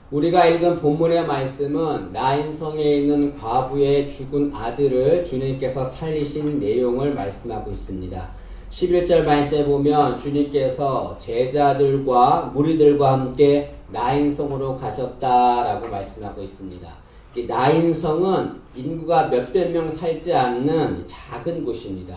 우리가 읽은 본문의 말씀은 나인성에 있는 과부의 죽은 아들을 주님께서 살리신 내용을 말씀하고 있습니다. 11절 말씀에 보면 주님께서 제자들과 무리들과 함께 나인성으로 가셨다라고 말씀하고 있습니다. 나인성은 인구가 몇백 명 살지 않는 작은 곳입니다.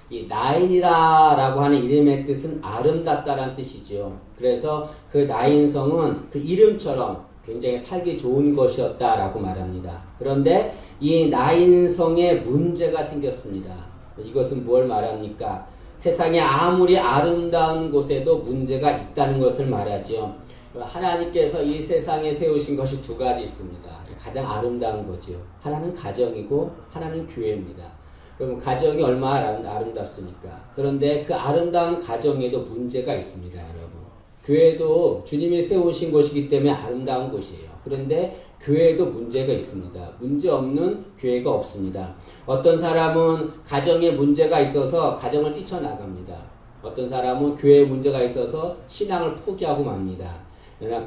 이 나인이라고 하는 이름의 뜻은 아름답다라는 뜻이죠. 그래서 그 나인성은 그 이름처럼 굉장히 살기 좋은 것이었다라고 말합니다. 그런데 이 나인성에 문제가 생겼습니다. 이것은 뭘 말합니까? 세상에 아무리 아름다운 곳에도 문제가 있다는 것을 말하죠. 하나님께서 이 세상에 세우신 것이 두 가지 있습니다. 가장 아름다운 거죠. 하나는 가정이고 하나는 교회입니다. 그럼 가정이 얼마나 아름답습니까? 그런데 그 아름다운 가정에도 문제가 있습니다, 여러분. 교회도 주님이 세우신 곳이기 때문에 아름다운 곳이에요. 그런데 교회에도 문제가 있습니다. 문제 없는 교회가 없습니다. 어떤 사람은 가정에 문제가 있어서 가정을 뛰쳐나갑니다. 어떤 사람은 교회에 문제가 있어서 신앙을 포기하고 맙니다.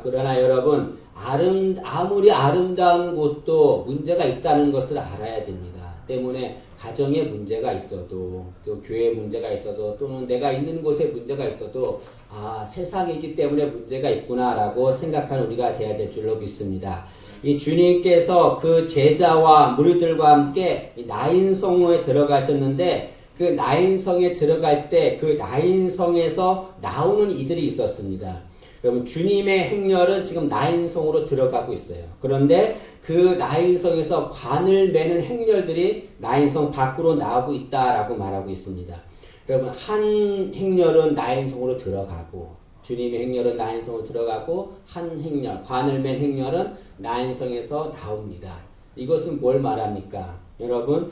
그러나 여러분, 아무리 아름다운 곳도 문제가 있다는 것을 알아야 됩니다. 때문에 가정에 문제가 있어도, 또 교회에 문제가 있어도, 또는 내가 있는 곳에 문제가 있어도, 세상이기 때문에 문제가 있구나라고 생각하는 우리가 되어야 될 줄로 믿습니다. 이 주님께서 그 제자와 무리들과 함께 나인성에 들어가셨는데, 그 나인성에 들어갈 때 그 나인성에서 나오는 이들이 있었습니다. 여러분, 주님의 행렬은 지금 나인성으로 들어가고 있어요. 그런데 그 나인성에서 관을 매는 행렬들이 나인성 밖으로 나오고 있다라고 말하고 있습니다. 여러분, 한 행렬은 나인성으로 들어가고, 주님의 행렬은 나인성으로 들어가고, 한 행렬, 관을 맨 행렬은 나인성에서 나옵니다. 이것은 뭘 말합니까? 여러분,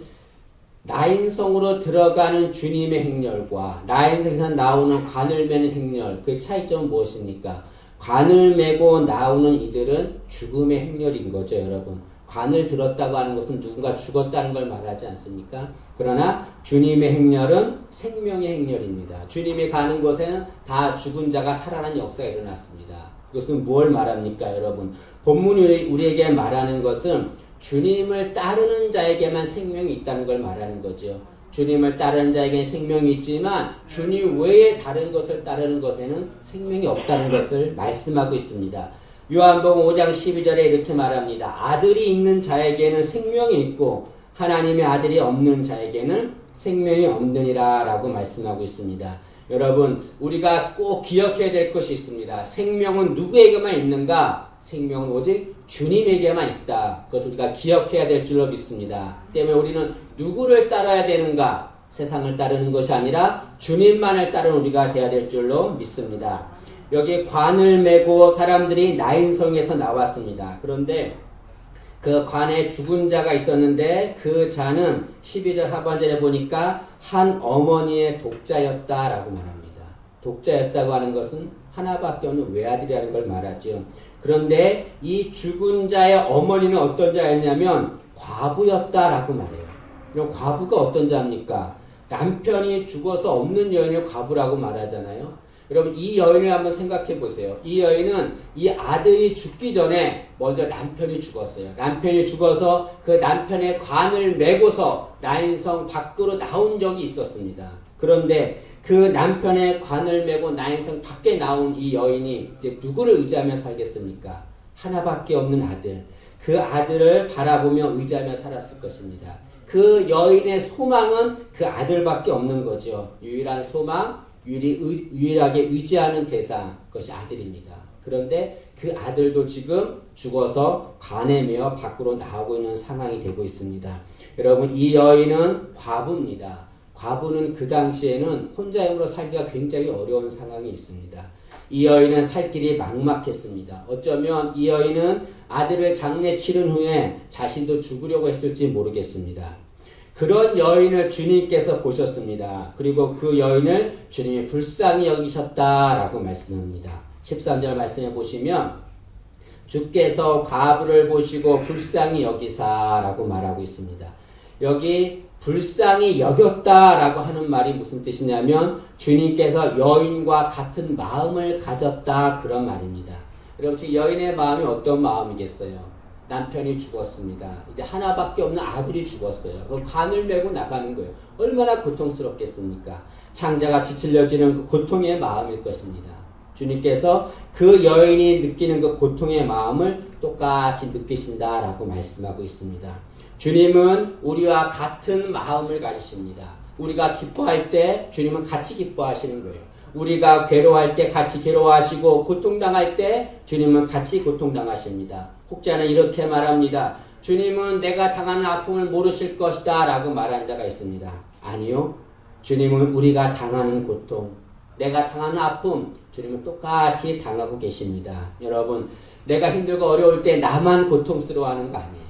나인성으로 들어가는 주님의 행렬과 나인성에서 나오는 관을 매는 행렬, 그 차이점은 무엇입니까? 관을 메고 나오는 이들은 죽음의 행렬인 거죠, 여러분. 관을 들었다고 하는 것은 누군가 죽었다는 걸 말하지 않습니까? 그러나 주님의 행렬은 생명의 행렬입니다. 주님이 가는 곳에는 다 죽은 자가 살아난 역사가 일어났습니다. 그것은 뭘 말합니까, 여러분? 본문이 우리에게 말하는 것은 주님을 따르는 자에게만 생명이 있다는 걸 말하는 거죠. 주님을 따르는 자에게는 생명이 있지만 주님 외에 다른 것을 따르는 것에는 생명이 없다는 것을 말씀하고 있습니다. 요한복음 5장 12절에 이렇게 말합니다. 아들이 있는 자에게는 생명이 있고 하나님의 아들이 없는 자에게는 생명이 없느니라 라고 말씀하고 있습니다. 여러분, 우리가 꼭 기억해야 될 것이 있습니다. 생명은 누구에게만 있는가? 생명은 오직 주님에게만 있다. 그것을 우리가 기억해야 될 줄로 믿습니다. 때문에 우리는 누구를 따라야 되는가? 세상을 따르는 것이 아니라 주님만을 따르는 우리가 되어야 될 줄로 믿습니다. 여기 관을 메고 사람들이 나인성에서 나왔습니다. 그런데 그 관에 죽은 자가 있었는데 그 자는 12절 하반절에 보니까 한 어머니의 독자였다라고 말합니다. 독자였다고 하는 것은 하나밖에 없는 외아들이라는 걸 말하죠. 그런데 이 죽은 자의 어머니는 어떤 자였냐면 과부였다라고 말해요. 그럼 과부가 어떤 자입니까? 남편이 죽어서 없는 여인을 과부라고 말하잖아요. 여러분, 이 여인을 한번 생각해 보세요. 이 여인은 이 아들이 죽기 전에 먼저 남편이 죽었어요. 남편이 죽어서 그 남편의 관을 메고서 나인성 밖으로 나온 적이 있었습니다. 그런데 그 남편의 관을 메고 나인성 밖에 나온 이 여인이 이제 누구를 의지하며 살겠습니까? 하나밖에 없는 아들. 그 아들을 바라보며 의지하며 살았을 것입니다. 그 여인의 소망은 그 아들밖에 없는 거죠. 유일한 소망, 유일하게 의지하는 대상, 그것이 아들입니다. 그런데 그 아들도 지금 죽어서 관에 매어 밖으로 나오고 있는 상황이 되고 있습니다. 여러분, 이 여인은 과부입니다. 과부는 그 당시에는 혼자 힘으로 살기가 굉장히 어려운 상황이 있습니다. 이 여인은 살 길이 막막했습니다. 어쩌면 이 여인은 아들을 장례 치른 후에 자신도 죽으려고 했을지 모르겠습니다. 그런 여인을 주님께서 보셨습니다. 그리고 그 여인을 주님이 불쌍히 여기셨다라고 말씀합니다. 13절 말씀해 보시면 주께서 과부를 보시고 불쌍히 여기사라고 말하고 있습니다. 여기 불쌍히 여겼다라고 하는 말이 무슨 뜻이냐면 주님께서 여인과 같은 마음을 가졌다, 그런 말입니다. 여러분 지금 여인의 마음이 어떤 마음이겠어요? 남편이 죽었습니다. 이제 하나밖에 없는 아들이 죽었어요. 그 관을 메고 나가는 거예요. 얼마나 고통스럽겠습니까? 창자가 뒤틀려지는 그 고통의 마음일 것입니다. 주님께서 그 여인이 느끼는 그 고통의 마음을 똑같이 느끼신다라고 말씀하고 있습니다. 주님은 우리와 같은 마음을 가지십니다. 우리가 기뻐할 때 주님은 같이 기뻐하시는 거예요. 우리가 괴로워할 때 같이 괴로워하시고 고통당할 때 주님은 같이 고통당하십니다. 혹자는 이렇게 말합니다. 주님은 내가 당하는 아픔을 모르실 것이다 라고 말한 자가 있습니다. 아니요. 주님은 우리가 당하는 고통, 내가 당하는 아픔, 주님은 똑같이 당하고 계십니다. 여러분, 내가 힘들고 어려울 때 나만 고통스러워하는 거 아니에요.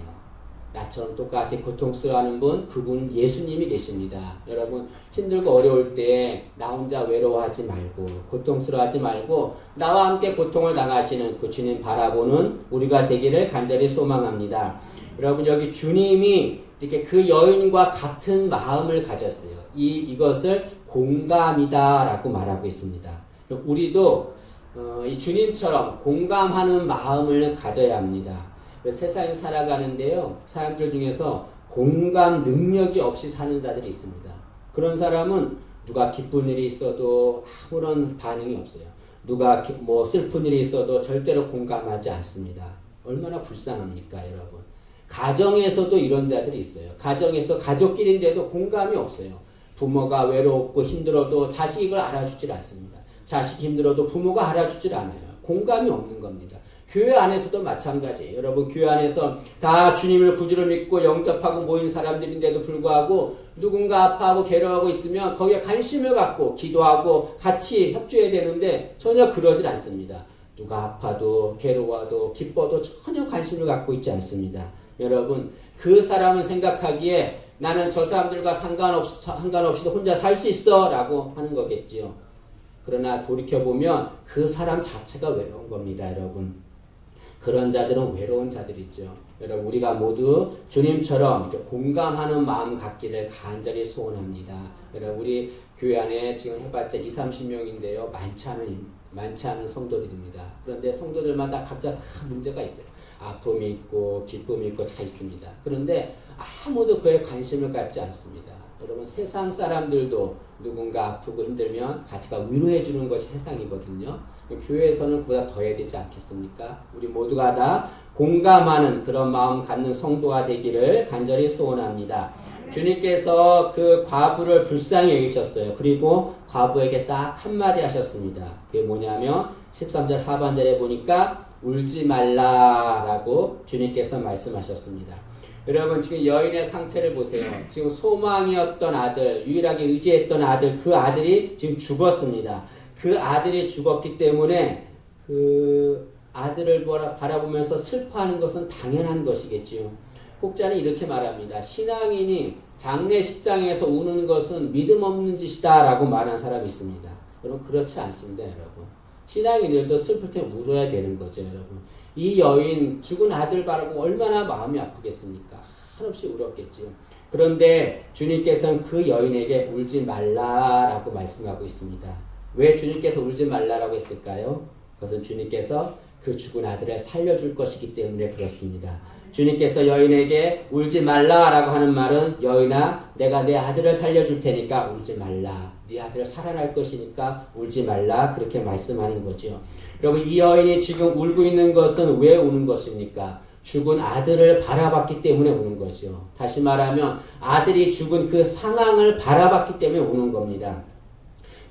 나처럼 똑같이 고통스러워하는 분, 그분 예수님이 계십니다. 여러분, 힘들고 어려울 때 나 혼자 외로워하지 말고 고통스러워하지 말고 나와 함께 고통을 당하시는 그 주님 바라보는 우리가 되기를 간절히 소망합니다. 여러분, 여기 주님이 이렇게 그 여인과 같은 마음을 가졌어요. 이것을 공감이다라고 말하고 있습니다. 우리도 이 주님처럼 공감하는 마음을 가져야 합니다. 세상에 살아가는데요, 사람들 중에서 공감 능력이 없이 사는 자들이 있습니다. 그런 사람은 누가 기쁜 일이 있어도 아무런 반응이 없어요. 누가 슬픈 일이 있어도 절대로 공감하지 않습니다. 얼마나 불쌍합니까, 여러분? 가정에서도 이런 자들이 있어요. 가정에서 가족끼리인데도 공감이 없어요. 부모가 외롭고 힘들어도 자식이 이걸 알아주질 않습니다. 자식이 힘들어도 부모가 알아주질 않아요. 공감이 없는 겁니다. 교회 안에서도 마찬가지예요. 여러분, 교회 안에서 다 주님을 구주로 믿고 영접하고 모인 사람들인데도 불구하고 누군가 아파하고 괴로워하고 있으면 거기에 관심을 갖고 기도하고 같이 협조해야 되는데 전혀 그러질 않습니다. 누가 아파도 괴로워도 기뻐도 전혀 관심을 갖고 있지 않습니다. 여러분, 그 사람은 생각하기에 나는 저 사람들과 상관없이도 혼자 살 수 있어 라고 하는 거겠지요. 그러나 돌이켜보면 그 사람 자체가 외로운 겁니다, 여러분. 그런 자들은 외로운 자들이죠. 여러분, 우리가 모두 주님처럼 이렇게 공감하는 마음 갖기를 간절히 소원합니다. 여러분, 우리 교회 안에 지금 해봤자 20-30명인데요. 많지 않은 성도들입니다. 그런데 성도들마다 각자 다 문제가 있어요. 아픔이 있고 기쁨이 있고 다 있습니다. 그런데 아무도 그에 관심을 갖지 않습니다. 여러분, 세상 사람들도 누군가 아프고 힘들면 같이가 위로해 주는 것이 세상이거든요. 교회에서는 그보다 더 해야 되지 않겠습니까? 우리 모두가 다 공감하는 그런 마음 갖는 성도가 되기를 간절히 소원합니다. 주님께서 그 과부를 불쌍히 여기셨어요. 그리고 과부에게 딱 한마디 하셨습니다. 그게 뭐냐면 13절 하반절에 보니까 울지 말라라고 주님께서 말씀하셨습니다. 여러분, 지금 여인의 상태를 보세요. 지금 소망이었던 아들, 유일하게 의지했던 아들, 그 아들이 지금 죽었습니다. 그 아들이 죽었기 때문에 그 아들을 바라보면서 슬퍼하는 것은 당연한 것이겠지요. 혹자는 이렇게 말합니다. 신앙인이 장례식장에서 우는 것은 믿음 없는 짓이다 라고 말하는 사람이 있습니다. 여러분, 그렇지 않습니다, 여러분. 신앙인들도 슬플 때 울어야 되는 거죠, 여러분. 이 여인 죽은 아들 바라보고 얼마나 마음이 아프겠습니까? 한없이 울었겠지요. 그런데 주님께서는 그 여인에게 울지 말라라고 말씀하고 있습니다. 왜 주님께서 울지 말라라고 했을까요? 그것은 주님께서 그 죽은 아들을 살려줄 것이기 때문에 그렇습니다. 주님께서 여인에게 울지 말라라고 하는 말은 여인아, 내가 내 아들을 살려줄 테니까 울지 말라. 네 아들 살아날 것이니까 울지 말라. 그렇게 말씀하는 거죠. 여러분, 이 여인이 지금 울고 있는 것은 왜 우는 것입니까? 죽은 아들을 바라봤기 때문에 우는 거죠. 다시 말하면 아들이 죽은 그 상황을 바라봤기 때문에 우는 겁니다.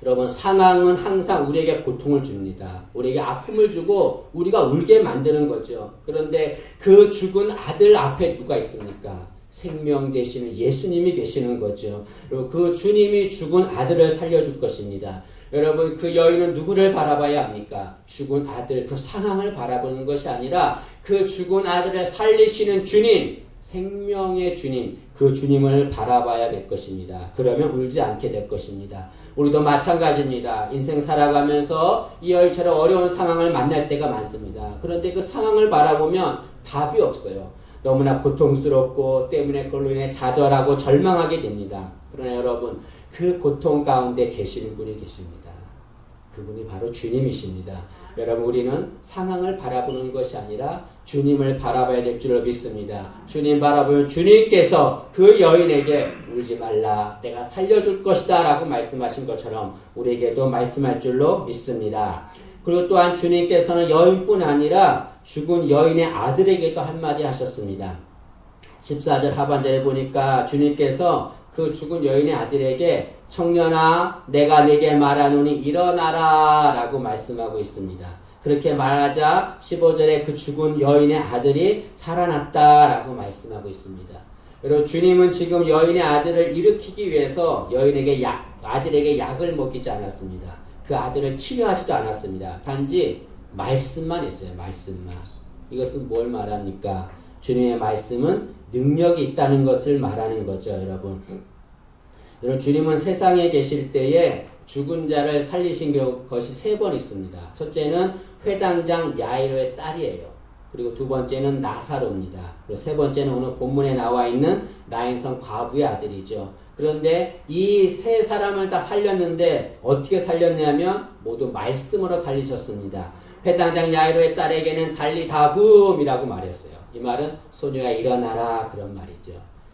여러분, 상황은 항상 우리에게 고통을 줍니다. 우리에게 아픔을 주고 우리가 울게 만드는 거죠. 그런데 그 죽은 아들 앞에 누가 있습니까? 생명 되시는 예수님이 계시는 거죠. 그리고 그 주님이 죽은 아들을 살려줄 것입니다. 여러분, 그 여인은 누구를 바라봐야 합니까? 죽은 아들, 그 상황을 바라보는 것이 아니라 그 죽은 아들을 살리시는 주님, 생명의 주님, 그 주님을 바라봐야 될 것입니다. 그러면 울지 않게 될 것입니다. 우리도 마찬가지입니다. 인생 살아가면서 이 여인처럼 어려운 상황을 만날 때가 많습니다. 그런데 그 상황을 바라보면 답이 없어요. 너무나 고통스럽고 때문에 그걸로 인해 좌절하고 절망하게 됩니다. 그러나 여러분, 그 고통 가운데 계시는 분이 계십니다. 그분이 바로 주님이십니다. 여러분 우리는 상황을 바라보는 것이 아니라 주님을 바라봐야 될 줄로 믿습니다. 주님 바라보면 주님께서 그 여인에게 울지 말라 내가 살려줄 것이다 라고 말씀하신 것처럼 우리에게도 말씀할 줄로 믿습니다. 그리고 또한 주님께서는 여인뿐 아니라 죽은 여인의 아들에게도 한마디 하셨습니다. 14절 하반절에 보니까 주님께서 그 죽은 여인의 아들에게 청년아 내가 네게 말하노니 일어나라 라고 말씀하고 있습니다. 그렇게 말하자 15절에 그 죽은 여인의 아들이 살아났다 라고 말씀하고 있습니다. 여러분 주님은 지금 여인의 아들을 일으키기 위해서 아들에게 약을 먹이지 않았습니다. 그 아들을 치료하지도 않았습니다. 단지 말씀만 했어요. 말씀만. 이것은 뭘 말합니까? 주님의 말씀은 능력이 있다는 것을 말하는 거죠. 여러분 주님은 세상에 계실 때에 죽은 자를 살리신 것이 3번 있습니다. 첫째는 회당장 야이로의 딸이에요. 그리고 두 번째는 나사로입니다. 그리고 세 번째는 오늘 본문에 나와 있는 나인성 과부의 아들이죠. 그런데 이 3사람을 다 살렸는데 어떻게 살렸냐면 모두 말씀으로 살리셨습니다. 회당장 야이로의 딸에게는 달리다굼이라고 말했어요. 이 말은 소녀가 일어나라 그런 말이죠.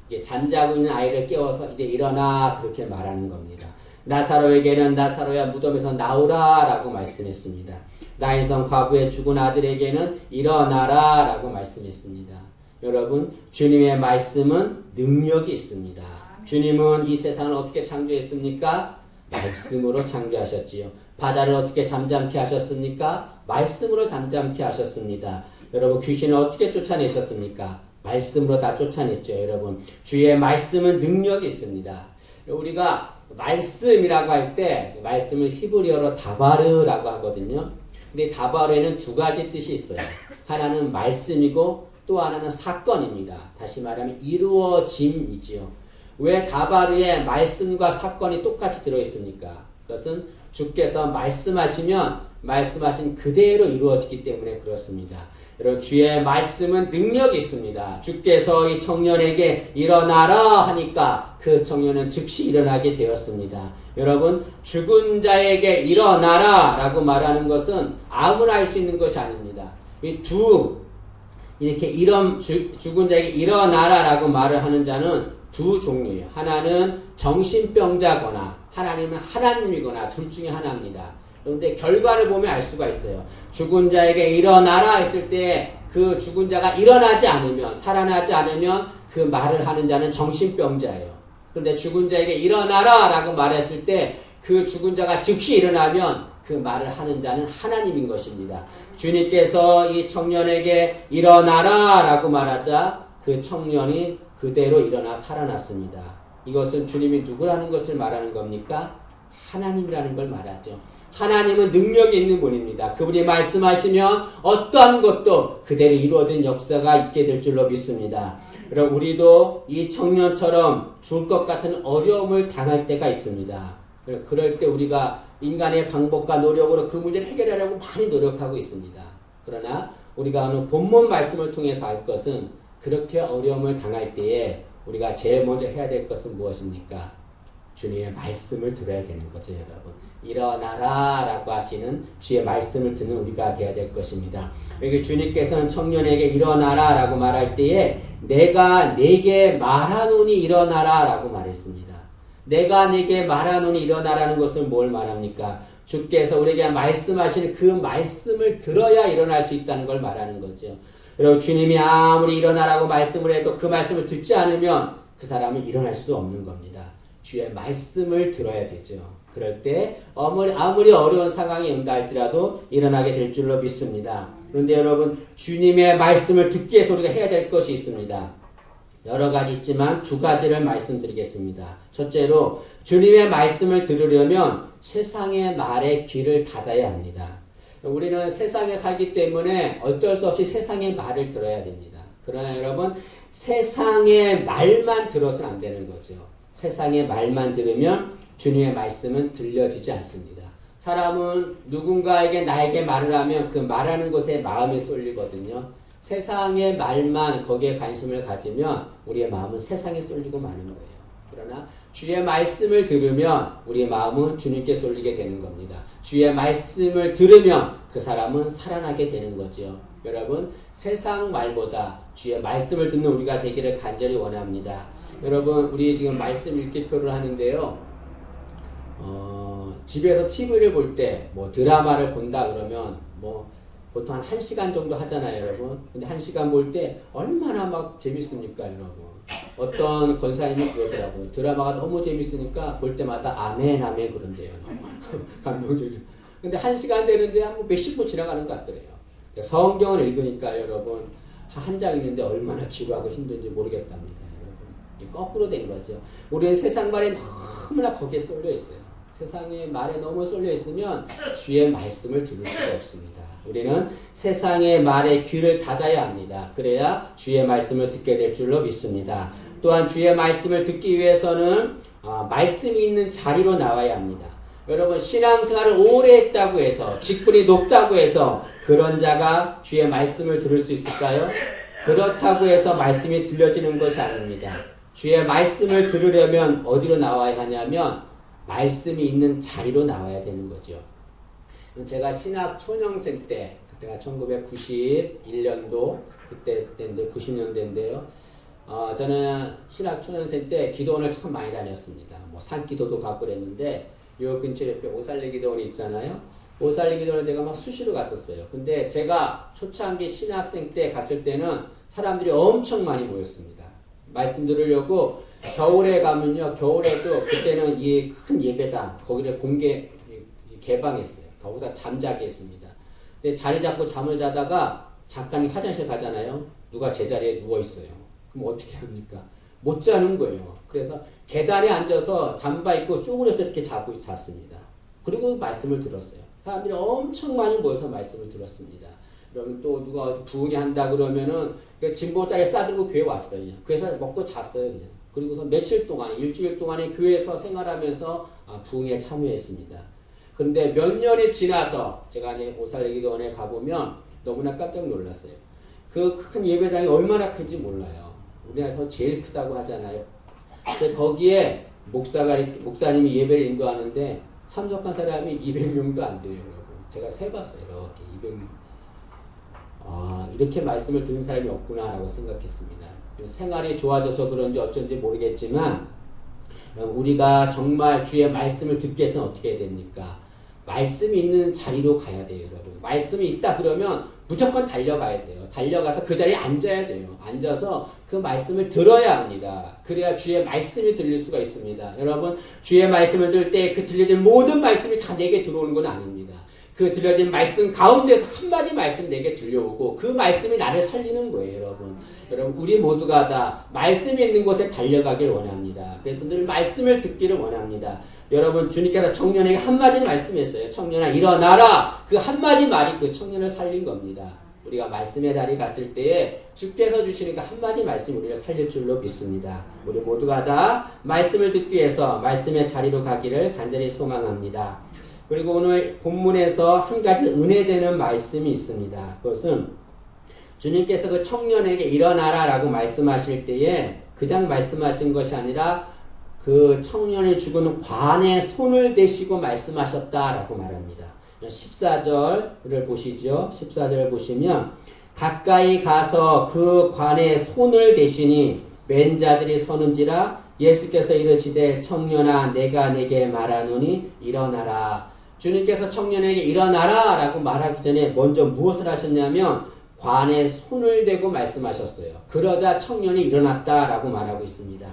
이게 잠자고 있는 아이를 깨워서 이제 일어나 그렇게 말하는 겁니다. 나사로에게는 나사로야 무덤에서 나오라 라고 말씀했습니다. 나인성 과부의 죽은 아들에게는 일어나라 라고 말씀했습니다. 여러분 주님의 말씀은 능력이 있습니다. 주님은 이 세상을 어떻게 창조했습니까? 말씀으로 창조하셨지요. 바다를 어떻게 잠잠케 하셨습니까? 말씀으로 잠잠케 하셨습니다. 여러분 귀신을 어떻게 쫓아내셨습니까? 말씀으로 다 쫓아냈죠. 여러분 주의 말씀은 능력이 있습니다. 우리가 말씀이라고 할 때 말씀은 히브리어로 다바르라고 하거든요. 근데 다바르에는 2가지 뜻이 있어요. 하나는 말씀이고 또 하나는 사건입니다. 다시 말하면 이루어짐이지요. 왜 다바르에 말씀과 사건이 똑같이 들어있습니까? 그것은 주께서 말씀하시면 말씀하신 그대로 이루어지기 때문에 그렇습니다. 여러분 주의 말씀은 능력이 있습니다. 주께서 이 청년에게 일어나라 하니까 그 청년은 즉시 일어나게 되었습니다. 여러분 죽은 자에게 일어나라 라고 말하는 것은 아무나 할 수 있는 것이 아닙니다. 이렇게 죽은 자에게 일어나라 라고 말을 하는 자는 2 종류예요. 하나는 정신병자거나 하나님은 하나님이거나 둘 중에 하나입니다. 그런데 결과를 보면 알 수가 있어요. 죽은 자에게 일어나라 했을 때 그 죽은 자가 일어나지 않으면 살아나지 않으면 그 말을 하는 자는 정신병자예요. 그런데 죽은 자에게 일어나라 라고 말했을 때 그 죽은 자가 즉시 일어나면 그 말을 하는 자는 하나님인 것입니다. 주님께서 이 청년에게 일어나라 라고 말하자 그 청년이 그대로 일어나 살아났습니다. 이것은 주님이 누구라는 것을 말하는 겁니까? 하나님이라는 걸 말하죠. 하나님은 능력이 있는 분입니다. 그분이 말씀하시면 어떠한 것도 그대로 이루어진 역사가 있게 될 줄로 믿습니다. 그럼 우리도 이 청년처럼 죽을 것 같은 어려움을 당할 때가 있습니다. 그럴 때 우리가 인간의 방법과 노력으로 그 문제를 해결하려고 많이 노력하고 있습니다. 그러나 우리가 오늘 본문 말씀을 통해서 알 것은 그렇게 어려움을 당할 때에 우리가 제일 먼저 해야 될 것은 무엇입니까? 주님의 말씀을 들어야 되는 거죠, 여러분. 일어나라 라고 하시는 주의 말씀을 듣는 우리가 되어야 될 것입니다. 여기 주님께서는 청년에게 일어나라 라고 말할 때에 내가 네게 말하노니 일어나라 라고 말했습니다. 내가 네게 말하노니 일어나라는 것은 뭘 말합니까? 주께서 우리에게 말씀하시는 그 말씀을 들어야 일어날 수 있다는 걸 말하는 거죠. 여러분 주님이 아무리 일어나라고 말씀을 해도 그 말씀을 듣지 않으면 그 사람은 일어날 수 없는 겁니다. 주의 말씀을 들어야 되죠. 그럴 때 아무리 어려운 상황이 온다 할지라도 일어나게 될 줄로 믿습니다. 그런데 여러분 주님의 말씀을 듣기 위해서 우리가 해야 될 것이 있습니다. 여러 가지 있지만 2가지를 말씀드리겠습니다. 첫째로 주님의 말씀을 들으려면 세상의 말에 귀를 닫아야 합니다. 우리는 세상에 살기 때문에 어쩔 수 없이 세상의 말을 들어야 됩니다. 그러나 여러분 세상의 말만 들어서는 안 되는 거죠. 세상의 말만 들으면 주님의 말씀은 들려지지 않습니다. 사람은 누군가에게 나에게 말을 하면 그 말하는 것에 마음이 쏠리거든요. 세상의 말만 거기에 관심을 가지면 우리의 마음은 세상에 쏠리고 마는 거예요. 그러나 주의 말씀을 들으면 우리의 마음은 주님께 쏠리게 되는 겁니다. 주의 말씀을 들으면 그 그 사람은 살아나게 되는 거죠. 여러분, 세상 말보다 주의 말씀을 듣는 우리가 되기를 간절히 원합니다. 여러분, 우리 지금 말씀 읽기표를 하는데요. 집에서 TV를 볼 때, 뭐 드라마를 본다 그러면, 뭐 보통 한 1시간 정도 하잖아요, 여러분. 근데 1시간 볼 때 얼마나 막 재밌습니까, 여러분. 어떤 권사님이 그러더라고요. 드라마가 너무 재밌으니까 볼 때마다 아멘, 아멘 그런데요. 감동적이에요. 근데 1시간 되는데 한 몇십 분 지나가는 것 같더래요. 성경을 읽으니까 여러분, 한 장 읽는데 얼마나 지루하고 힘든지 모르겠답니다, 여러분. 거꾸로 된 거죠. 우리는 세상 말에 너무나 거기에 쏠려 있어요. 세상의 말에 너무 쏠려 있으면 주의 말씀을 들을 수가 없습니다. 우리는 세상의 말에 귀를 닫아야 합니다. 그래야 주의 말씀을 듣게 될 줄로 믿습니다. 또한 주의 말씀을 듣기 위해서는 말씀이 있는 자리로 나와야 합니다. 여러분, 신앙생활을 오래 했다고 해서, 직분이 높다고 해서 그런 자가 주의 말씀을 들을 수 있을까요? 그렇다고 해서 말씀이 들려지는 것이 아닙니다. 주의 말씀을 들으려면 어디로 나와야 하냐면 말씀이 있는 자리로 나와야 되는 거죠. 제가 신학 초년생 때, 그때가 1991년도, 그때인데 90년대인데요. 저는 신학 초년생 때 기도원을 참 많이 다녔습니다. 뭐 산기도도 가고 그랬는데, 요 근처에 옆에 오살리 기도원이 있잖아요. 오살리 기도원을 제가 막 수시로 갔었어요. 근데 제가 초창기 신학생 때 갔을 때는 사람들이 엄청 많이 모였습니다. 말씀 들으려고 겨울에 가면요, 겨울에도 그때는 이 큰 예배당, 거기를 공개, 개방했어요. 거기다 잠자게 했습니다. 근데 자리 잡고 잠을 자다가 잠깐 화장실 가잖아요. 누가 제자리에 누워있어요. 그럼 어떻게 합니까? 못 자는 거예요. 그래서 계단에 앉아서 잠바 입고 쪼그려서 이렇게 잤습니다. 그리고 말씀을 들었어요. 사람들이 엄청 많이 모여서 말씀을 들었습니다. 그러면 또 누가 부흥회 한다 그러면은 진보다리에 싸들고 교회 왔어요. 그냥. 교회에서 먹고 잤어요. 그냥. 그리고서 며칠 동안, 일주일 동안에 교회에서 생활하면서 부흥회에 참여했습니다. 그런데 몇 년이 지나서 제가 오살리 기도원에 가보면 너무나 깜짝 놀랐어요. 그 큰 예배당이 얼마나 큰지 몰라요. 우리나라에서 제일 크다고 하잖아요. 근데 거기에 목사님이 예배를 인도하는데 참석한 사람이 200명도 안 돼요, 여러분. 제가 세봤어요, 이렇게 200명. 이렇게 말씀을 듣는 사람이 없구나라고 생각했습니다. 생활이 좋아져서 그런지 어쩐지 모르겠지만, 우리가 정말 주의 말씀을 듣기 위해서는 어떻게 해야 됩니까? 말씀이 있는 자리로 가야 돼요, 여러분. 말씀이 있다 그러면 무조건 달려가야 돼요. 달려가서 그 자리에 앉아야 돼요. 앉아서 그 말씀을 들어야 합니다. 그래야 주의 말씀이 들릴 수가 있습니다. 여러분, 주의 말씀을 들을 때 그 들려진 모든 말씀이 다 내게 들어오는 건 아닙니다. 그 들려진 말씀 가운데서 한마디 말씀 내게 들려오고 그 말씀이 나를 살리는 거예요, 여러분. 여러분, 우리 모두가 다 말씀이 있는 곳에 달려가길 원합니다. 그래서 늘 말씀을 듣기를 원합니다. 여러분, 주님께서 청년에게 한마디 말씀했어요. 청년아, 일어나라! 그 한마디 말이 그 청년을 살린 겁니다. 우리가 말씀의 자리에 갔을 때에 주께서 주시는 그 한마디 말씀이 우리를 살릴 줄로 믿습니다. 우리 모두가 다 말씀을 듣기 위해서 말씀의 자리로 가기를 간절히 소망합니다. 그리고 오늘 본문에서 한 가지 은혜되는 말씀이 있습니다. 그것은 주님께서 그 청년에게 일어나라 라고 말씀하실 때에 그냥 말씀하신 것이 아니라 그 청년이 죽은 관에 손을 대시고 말씀하셨다라고 말합니다. 14절을 보시죠. 14절을 보시면 가까이 가서 그 관에 손을 대시니 맨 자들이 서는지라 예수께서 이르시되 청년아 내가 내게 말하노니 일어나라. 주님께서 청년에게 일어나라 라고 말하기 전에 먼저 무엇을 하셨냐면 관에 손을 대고 말씀하셨어요. 그러자 청년이 일어났다라고 말하고 있습니다.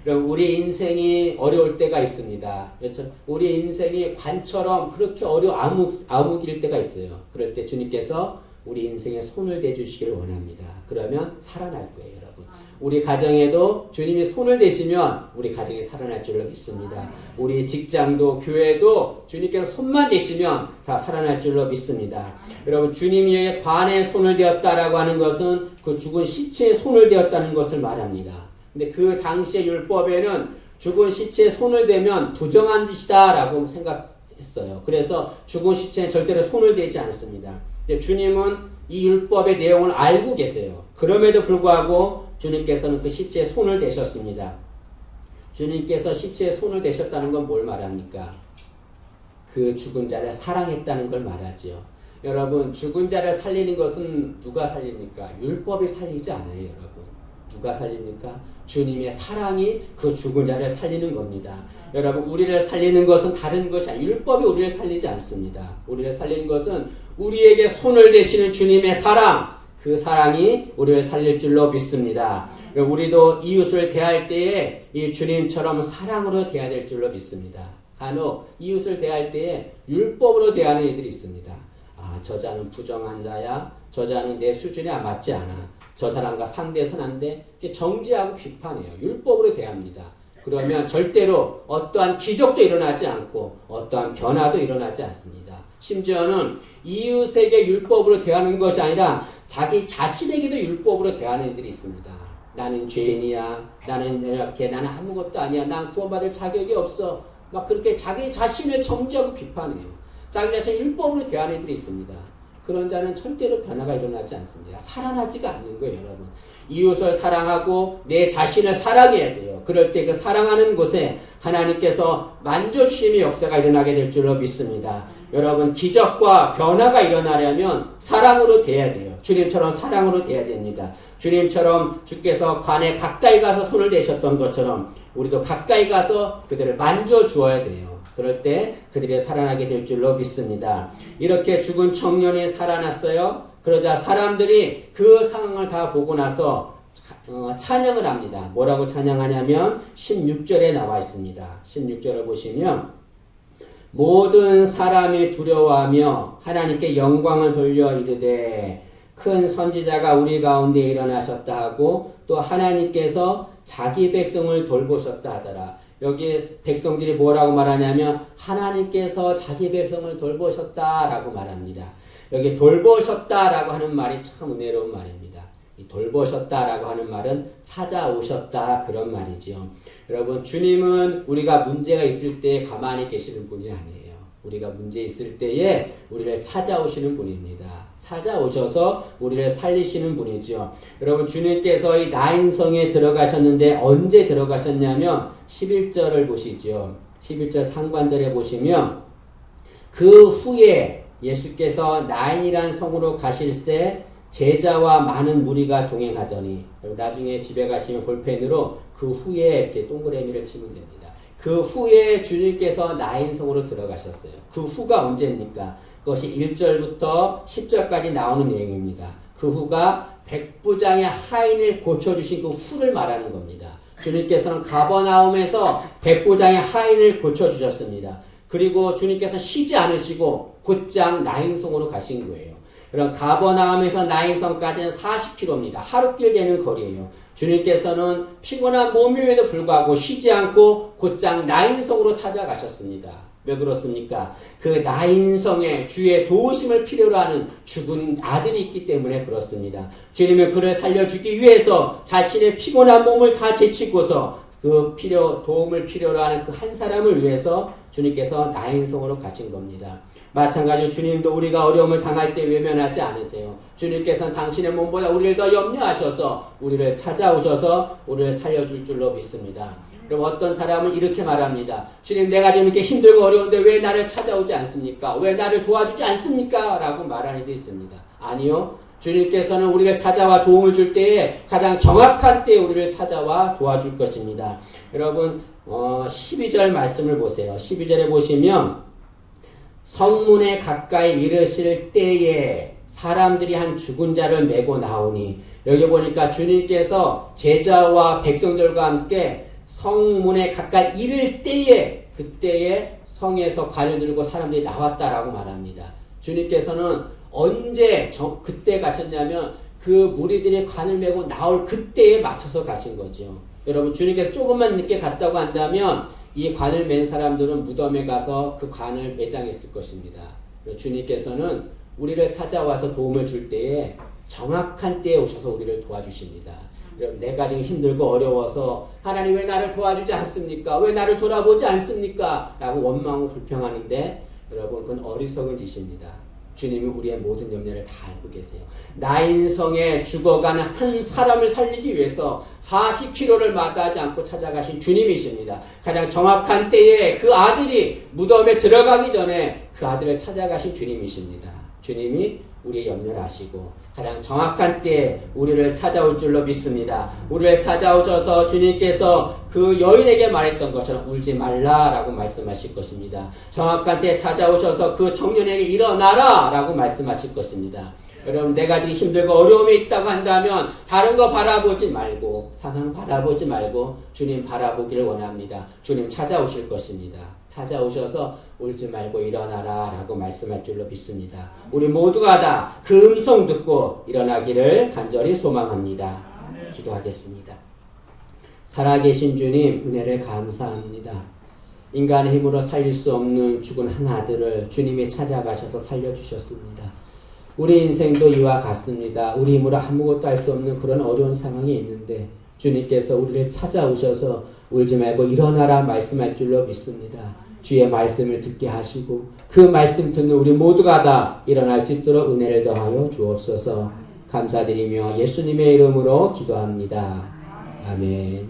우리 인생이 어려울 때가 있습니다. 우리 인생이 관처럼 그렇게 암흑일 때가 있어요. 그럴 때 주님께서 우리 인생에 손을 대주시기를 원합니다. 그러면 살아날 거예요, 여러분. 우리 가정에도 주님이 손을 대시면 우리 가정이 살아날 줄로 믿습니다. 우리 직장도 교회도 주님께서 손만 대시면 다 살아날 줄로 믿습니다. 여러분, 주님이 관에 손을 대었다라고 하는 것은 그 죽은 시체에 손을 대었다는 것을 말합니다. 근데 그 당시의 율법에는 죽은 시체에 손을 대면 부정한 짓이다 라고 생각했어요. 그래서 죽은 시체에 절대로 손을 대지 않습니다. 근데 주님은 이 율법의 내용을 알고 계세요. 그럼에도 불구하고 주님께서는 그 시체에 손을 대셨습니다. 주님께서 시체에 손을 대셨다는 건 뭘 말합니까? 그 죽은 자를 사랑했다는 걸 말하지요. 여러분 죽은 자를 살리는 것은 누가 살립니까? 율법이 살리지 않아요, 여러분. 누가 살립니까? 주님의 사랑이 그 죽은 자를 살리는 겁니다. 여러분 우리를 살리는 것은 다른 것이 아니라 율법이 우리를 살리지 않습니다. 우리를 살리는 것은 우리에게 손을 대시는 주님의 사랑, 그 사랑이 우리를 살릴 줄로 믿습니다. 우리도 이웃을 대할 때에 이 주님처럼 사랑으로 대해야 될 줄로 믿습니다. 간혹 이웃을 대할 때에 율법으로 대하는 이들이 있습니다. 아, 저 자는 부정한 자야, 저 자는 내 수준에 맞지 않아, 저 사람과 상대해서는 안 돼, 정죄하고 비판해요. 율법으로 대합니다. 그러면 절대로 어떠한 기적도 일어나지 않고 어떠한 변화도 일어나지 않습니다. 심지어는 이웃에게 율법으로 대하는 것이 아니라 자기 자신에게도 율법으로 대하는 이들이 있습니다. 나는 죄인이야, 나는 이렇게, 나는 아무것도 아니야, 난 구원받을 자격이 없어, 막 그렇게 자기 자신을 정죄하고 비판해요. 자기 자신을 율법으로 대하는 이들이 있습니다. 그런 자는 절대로 변화가 일어나지 않습니다. 살아나지가 않는 거예요, 여러분. 이웃을 사랑하고 내 자신을 사랑해야 돼요. 그럴 때 그 사랑하는 곳에 하나님께서 만져주심의 역사가 일어나게 될 줄로 믿습니다. 여러분 기적과 변화가 일어나려면 사랑으로 대해야 돼요. 주님처럼 사랑으로 대해야 됩니다. 주님처럼 주께서 관에 가까이 가서 손을 대셨던 것처럼 우리도 가까이 가서 그들을 만져주어야 돼요. 그럴 때 그들이 살아나게 될 줄로 믿습니다. 이렇게 죽은 청년이 살아났어요. 그러자 사람들이 그 상황을 다 보고 나서 찬양을 합니다. 뭐라고 찬양하냐면 16절에 나와 있습니다. 16절을 보시면 모든 사람이 두려워하며 하나님께 영광을 돌려 이르되 큰 선지자가 우리 가운데 일어나셨다 하고 또 하나님께서 자기 백성을 돌보셨다 하더라. 여기 백성들이 뭐라고 말하냐면 하나님께서 자기 백성을 돌보셨다라고 말합니다. 여기 돌보셨다라고 하는 말이 참 은혜로운 말입니다. 이 돌보셨다라고 하는 말은 찾아오셨다 그런 말이지요. 여러분 주님은 우리가 문제가 있을 때 가만히 계시는 분이 아니에요. 우리가 문제 있을 때에 우리를 찾아오시는 분입니다. 찾아오셔서 우리를 살리시는 분이죠. 여러분 주님께서 이 나인성에 들어가셨는데 언제 들어가셨냐면 11절을 보시죠. 11절 상반절에 보시면 그 후에 예수께서 나인이란 성으로 가실새 제자와 많은 무리가 동행하더니 나중에 집에 가시면 볼펜으로 그 후에 이렇게 동그라미를 치면 됩니다. 그 후에 주님께서 나인성으로 들어가셨어요. 그 후가 언제입니까? 그것이 1절부터 10절까지 나오는 내용입니다. 그 후가 백부장의 하인을 고쳐주신 그 후를 말하는 겁니다. 주님께서는 가버나움에서 백부장의 하인을 고쳐주셨습니다. 그리고 주님께서 쉬지 않으시고 곧장 나인성으로 가신 거예요. 그럼 가버나움에서 나인성까지는 40km입니다. 하루길 되는 거리예요. 주님께서는 피곤한 몸임에도 불구하고 쉬지 않고 곧장 나인성으로 찾아가셨습니다. 왜 그렇습니까? 그 나인성에 주의 도우심을 필요로 하는 죽은 아들이 있기 때문에 그렇습니다. 주님은 그를 살려주기 위해서 자신의 피곤한 몸을 다 제치고서 그 도움을 필요로 하는 그 한 사람을 위해서 주님께서 나인성으로 가신 겁니다. 마찬가지로 주님도 우리가 어려움을 당할 때 외면하지 않으세요. 주님께서는 당신의 몸보다 우리를 더 염려하셔서 우리를 찾아오셔서 우리를 살려줄 줄로 믿습니다. 그럼 어떤 사람은 이렇게 말합니다. 주님 내가 지금 이렇게 힘들고 어려운데 왜 나를 찾아오지 않습니까? 왜 나를 도와주지 않습니까? 라고 말하는 이도 있습니다. 아니요. 주님께서는 우리를 찾아와 도움을 줄 때에 가장 정확한 때에 우리를 찾아와 도와줄 것입니다. 여러분 12절 말씀을 보세요. 12절에 보시면 성문에 가까이 이르실 때에 사람들이 한 죽은 자를 메고 나오니 여기 보니까 주님께서 제자와 백성들과 함께 성문에 가까이 이를 때에 그때에 성에서 관을 들고 사람들이 나왔다라고 말합니다. 주님께서는 언제 그때 가셨냐면 그 무리들이 관을 메고 나올 그때에 맞춰서 가신 거죠. 여러분 주님께서 조금만 늦게 갔다고 한다면 이 관을 맨 사람들은 무덤에 가서 그 관을 매장했을 것입니다. 주님께서는 우리를 찾아와서 도움을 줄 때에 정확한 때에 오셔서 우리를 도와주십니다. 여러분 내가 지금 힘들고 어려워서 하나님 왜 나를 도와주지 않습니까? 왜 나를 돌아보지 않습니까? 라고 원망하고 불평하는데 여러분 그건 어리석은 짓입니다. 주님이 우리의 모든 염려를 다 알고 계세요. 나인성에 죽어가는 한 사람을 살리기 위해서 40km를 마다하지 않고 찾아가신 주님이십니다. 가장 정확한 때에 그 아들이 무덤에 들어가기 전에 그 아들을 찾아가신 주님이십니다. 주님이 우리의 염려를 아시고 가장 정확한 때에 우리를 찾아올 줄로 믿습니다. 우리를 찾아오셔서 주님께서 그 여인에게 말했던 것처럼 울지 말라라고 말씀하실 것입니다. 정확한 때에 찾아오셔서 그 청년에게 일어나라 라고 말씀하실 것입니다. 여러분, 내가 지금 힘들고 어려움이 있다고 한다면 다른 거 바라보지 말고, 상황 바라보지 말고 주님 바라보기를 원합니다. 주님 찾아오실 것입니다. 찾아오셔서 울지 말고 일어나라 라고 말씀할 줄로 믿습니다. 우리 모두가 다 그 음성 듣고 일어나기를 간절히 소망합니다. 기도하겠습니다. 살아계신 주님, 은혜를 감사합니다. 인간의 힘으로 살릴 수 없는 죽은 한 아들을 주님이 찾아가셔서 살려주셨습니다. 우리 인생도 이와 같습니다. 우리 힘으로 아무것도 할 수 없는 그런 어려운 상황이 있는데 주님께서 우리를 찾아오셔서 울지 말고 일어나라 말씀할 줄로 믿습니다. 주의 말씀을 듣게 하시고 그 말씀 듣는 우리 모두가 다 일어날 수 있도록 은혜를 더하여 주옵소서. 감사드리며 예수님의 이름으로 기도합니다. 아멘.